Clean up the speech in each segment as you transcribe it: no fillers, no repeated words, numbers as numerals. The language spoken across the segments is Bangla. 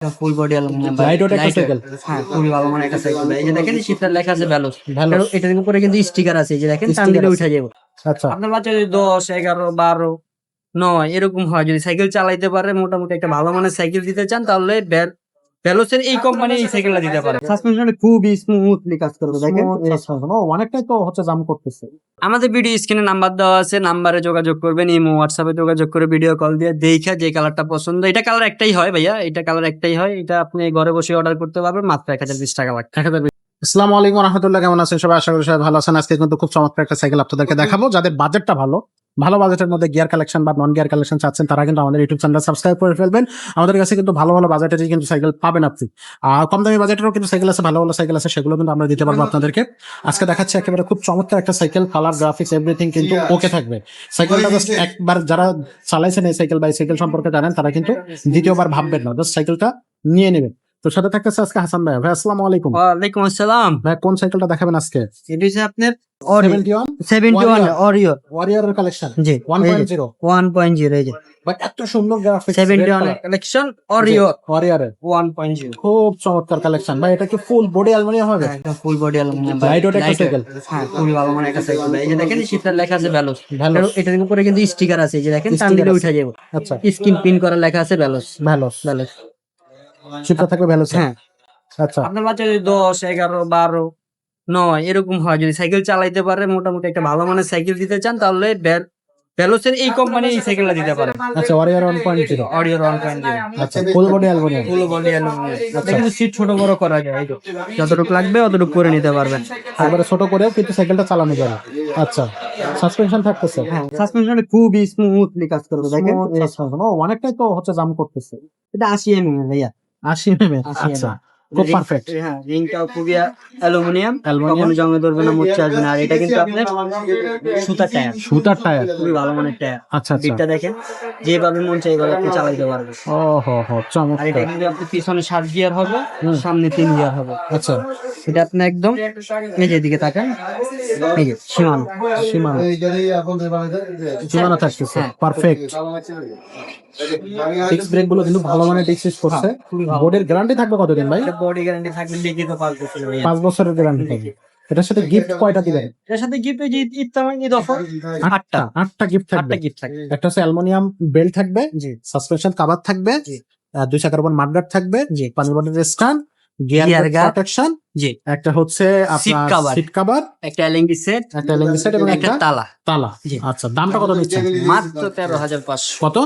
Full body aluminium light weight একটা সাইকেল। হ্যাঁ, খুবই ভালো মানের একটা সাইকেল। এই যে দেখেন শিফটার লেখা আছে ভ্যালোস। Veloz। এটার উপরে কিন্তু স্টিকার আছে, এই যে দেখেন টান Sticker দিলে আছে। উঠে যাবে। আচ্ছা আপনার বাচ্চা যদি 10, 11, 12, 9 এরকম হয়, যদি সাইকেল চালাইতে পারে, মোটামুটি একটা ভালো মানের সাইকেল দিতে চান, তাহলে ভ্যালোসের এই কোম্পানি এই সাইকেলটা দিতে পারে। সাসপেনশনে খুবই স্মুথলি কাজ করবে দেখেন। অনেকটাই তো হচ্ছে জাম করতেছে। আমাদের ভিডিও স্ক্রিনে নাম্বার দেওয়া আছে, নাম্বারে যোগাযোগ করবেন, ইমো হোয়াটসঅ্যাপে যোগাযোগ করে ভিডিও কল দিয়ে দেখা যে কালারটা পছন্দ। এটা কালার একটাই হয় ভাইয়া, এটা কালার একটাই হয়। এটা আপনি ঘরে বসে অর্ডার করতে পারবেন মাত্র 1020 টাকা লাগবে। আসসালামু আলাইকুম রহমতুল্লাহ, কেমন আছেন সবাই? আশা করি সবাই ভালো আছেন। আজকে কিন্তু খুব চমৎকার একটা সাইকেল আপনাদেরকে দেখাবো। যাদের বাজেটটা ভালো বাজেটের মধ্যে গিয়ার কালেকশন বা নন গিয়ার কালেকশন চাচ্ছেন, তারা কিন্তু আমাদের ইউটিউব চ্যানেল সাবস্ক্রাইব করে ফেলবেন। আমাদের কাছে কিন্তু ভালো বাজেটের কিন্তু সাইকেল পাবেন আপনি। কম দামি বাজেটেরও কিন্তু সাইকেল আছে, ভালো সাইকেল আছে, সেগুলো কিন্তু আমরা দিতে পারবো আপনাদেরকে। আজকে দেখাচ্ছি একেবারে খুব চমৎকার একটা সাইকেল, কালার গ্রাফিক্স এভরিথিং কিন্তু ওকে থাকবে। সাইকেলটা জাস্ট একবার যারা চালাইছেন এই সাইকেল বা এই সাইকেল সম্পর্কে জানেন, তারা কিন্তু দ্বিতীয়বার ভাববেন না, জাস্ট সাইকেলটা নিয়ে নেবেন। তো সাথে থাকতেছে আজকে হাসান ভাই। ভাই আসসালামু আলাইকুম। ওয়ালাইকুম আসসালাম। ভাই কোন সাইকেলটা দেখাবেন আজকে? এটা হচ্ছে আপনার 71 অরিও। ওয়ারিয়রের কালেকশন জি, 1.0। 1.0 এই যে বাট এত সুন্দর গ্রাফিক্স। 71 collection Oreo ওয়ারিয়রের 1.0। খুব চমৎকার কালেকশন ভাই। এটা কি ফুল বডি অ্যালুমিনিয়াম হবে? এটা full body aluminium light weight একটা সাইকেল। হ্যাঁ, খুবই ভালো মানের একটা সাইকেল। এই যে দেখেন শিফটার লেখা আছে ভ্যালোস। Veloz। এটার উপরে কিন্তু স্টিকার আছে, এই যে দেখেন টান Sticker দিলে আছে। উঠে যাবে। আচ্ছা স্ক্রিন প্রিন্ট করা লেখা আছে ভ্যালোস। ভ্যালোস। ভ্যালোস। শিপটা থাকবে ভ্যালোস। হ্যাঁ, আচ্ছা আপনার বাচ্চা যদি 10, 11, 12, 9 এরকম হয়, যদি সাইকেল চালাইতে পারে, মোটামুটি একটা ভালো মানের সাইকেল দিতে চান, তাহলে ভ্যালোসের এই কোম্পানি এই সাইকেলটা দিতে পারে। আচ্ছা ওয়ারিয়র 1.0। অডিও 1.0। আচ্ছা full body aluminium. Full body aluminium. এটা কিন্তু সিট ছোট বড় করা যায়, এই তো যতটুকু লাগবে অতটুকু করে নিতে পারবেন। একবারে ছোট করেও কিন্তু সাইকেলটা চালানো যাবে। আচ্ছা সাসপেনশন থাকতেছে। হ্যাঁ, সাসপেনশনে খুবই স্মুথলি কাজ করবে দেখেন। অনেকটাই তো হচ্ছে জাম করতেছে। এটা 80 mm ভাইয়া। 80 mm। 80 আচ্ছা mm খুব পারফেক্ট। হ্যাঁ, রিংটাও খুবই অ্যালুমিনিয়াম, অ্যালুমিনিয়াম। কখনো জমে ধরবে না, মুচ্ছে আসবে না। আর এটা কিন্তু আপনার সুতার টায়ার, সুতার টায়ার। খুবই ভালো মানের টায়ার। আচ্ছা আচ্ছা। দিকটা দেখেন, যেভাবে মন চাই এইভাবে আপনি চালাইতে পারবেন। ও হো আর এটা চমৎকার। কিন্তু আপনার পিছনে 7 গিয়ার হবে, সামনে 3 গিয়ার হবে। আচ্ছা এটা আপনি একদম এই যে এদিকে তাকান, এই যে সীমানা সীমানা থাকতেছে হ্যাঁ। পারফেক্ট। ডিস্ক ব্রেক গুলো কিন্তু ভালো মানের ডিস্ক ইউজ করছে। বোর্ডের গ্যারান্টি থাকবে কতদিন ভাই? এটা বডি গ্যারান্টি থাকবে লিখিত 5 বছর ভাইয়া। 5 বছরের গ্যারান্টি থাকবে। এটার সাথে গিফট কয়টা দিবেন? এর সাথে গিফট এই যে ঈদ অফার 8টা গিফট থাকবে। 8টা গিফট থাকবে। একটা হচ্ছে অ্যালুমিনিয়াম বেল্ট থাকবে, জি সাসপেনশন কভার থাকবে, জি 2 চাকার উপর মাডগার্ড থাকবে, জি পানি বটলের stand, gear Gear guard। Protection, জি একটা হচ্ছে আপনার cover। সিট কভার, একটা এলএনডি সেট, একটা এলএনডি সেট এবং একটা একটা তালা। তালা। জি। আচ্ছা দামটা কত নিচ্ছেন? মাত্র 13,500। কত?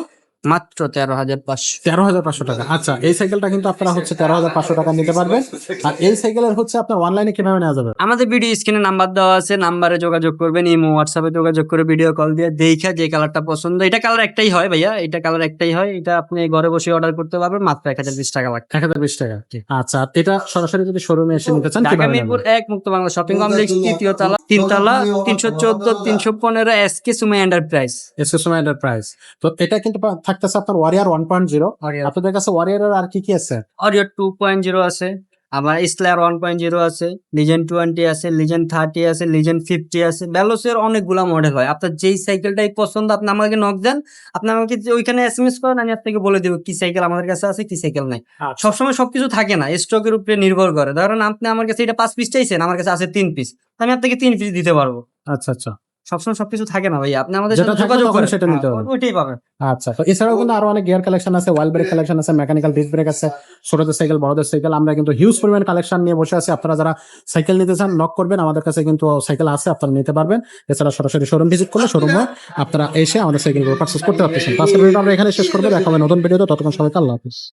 মাত্র 13,500। 13,500 টাকা। আচ্ছা এই সাইকেলটা কিন্তু আপনারা হচ্ছে 13,500 টাকা নিতে পারবেন। আর এই সাইকেলের হচ্ছে আপনার অনলাইনে কিভাবে নেওয়া যাবে? আমাদের ভিডিও স্ক্রিনে নাম্বার দেওয়া আছে, নাম্বারে যোগাযোগ করবেন, ইমো হোয়াটসঅ্যাপে যোগাযোগ করে ভিডিও কল দিয়ে দেখা যে কালারটা পছন্দ। এটা কালার একটাই হয় ভাইয়া, এটা কালার একটাই হয়। এটা আপনি ঘরে বসে অর্ডার করতে পারবেন মাত্র 1020 টাকা লাগবে। 1020 টাকা। আচ্ছা আর এটা সরাসরি যদি শোরুমে এসে নিতে চান ঢাকা কিভাবে মিরপুর নেবেন? 1 মুক্ত বাংলা শপিং কমপ্লেক্স, 3য় তলা, 3তলা, 314, 315 SK Suma enterprise. SSM enterprise. তো এটা কিন্তু থাকতেছে আপনার ওয়ারিয়র 1.0। Warrior। আপনাদের কাছে ওয়ারিয়রের আর কি আছে? অরিও 2.0 আছে, আমার স্লার 1.0 আছে, লিজেন্ড 20 আছে, লিজেন্ড 30 আছে, লিজেন্ড 50 আছে। ভ্যালোসের অনেকগুলা মডেল হয়। আপনার যেই সাইকেলটাই পছন্দ আপনি আমাকে নক দেন, আপনি আমাকে ওইখানে এসএমএস করেন, আমি আপনাকে বলে দেবো কি সাইকেল আমাদের কাছে আছে, কি সাইকেল নাই। সবসময় সবকিছু থাকে না, স্টকের উপরে নির্ভর করে। ধরেন আপনি আমার কাছে এটা 5 পিস চাইছেন, আমার কাছে আছে 3 পিস, আমি আপনাকে 3 পিস দিতে পারবো। আচ্ছা আচ্ছা। সবসময় সবকিছু থাকে না ভাই, আপনি আমাদের যেটা সাথে থাকবে যোগাযোগ তখন করেন, সেটা নিতে হবে। ওইটাই পাবেন। আচ্ছা তো এছাড়াও কিন্তু আরো অনেক গিয়ার কালেকশন আছে, ওয়াইল ব্রেক কালেকশন আছে, মেকানিক্যাল ডিস্ক ব্রেক আছে, ছোটদের সাইকেল বড়দের সাইকেল। আমরা কিন্তু হিউজ পরিমাণ কালেকশন নিয়ে বসে আছি। আপনারা যারা সাইকেল নিতে চান নক করবেন, আমাদের কাছে কিন্তু সাইকেল আছে, আপনারা নিতে পারবেন। এছাড়া সরাসরি শোরুম ভিজিট করলে শোরুমে আপনারা এসে আমাদের সাইকেলগুলো পারচেজ করতে পারতেছেন। আজকের ভিডিওটা আমরা এখানে শেষ করবো। দেখা হবে নতুন ভিডিওতে, ততক্ষণ সবাইকে আল্লাহ হাফেজ।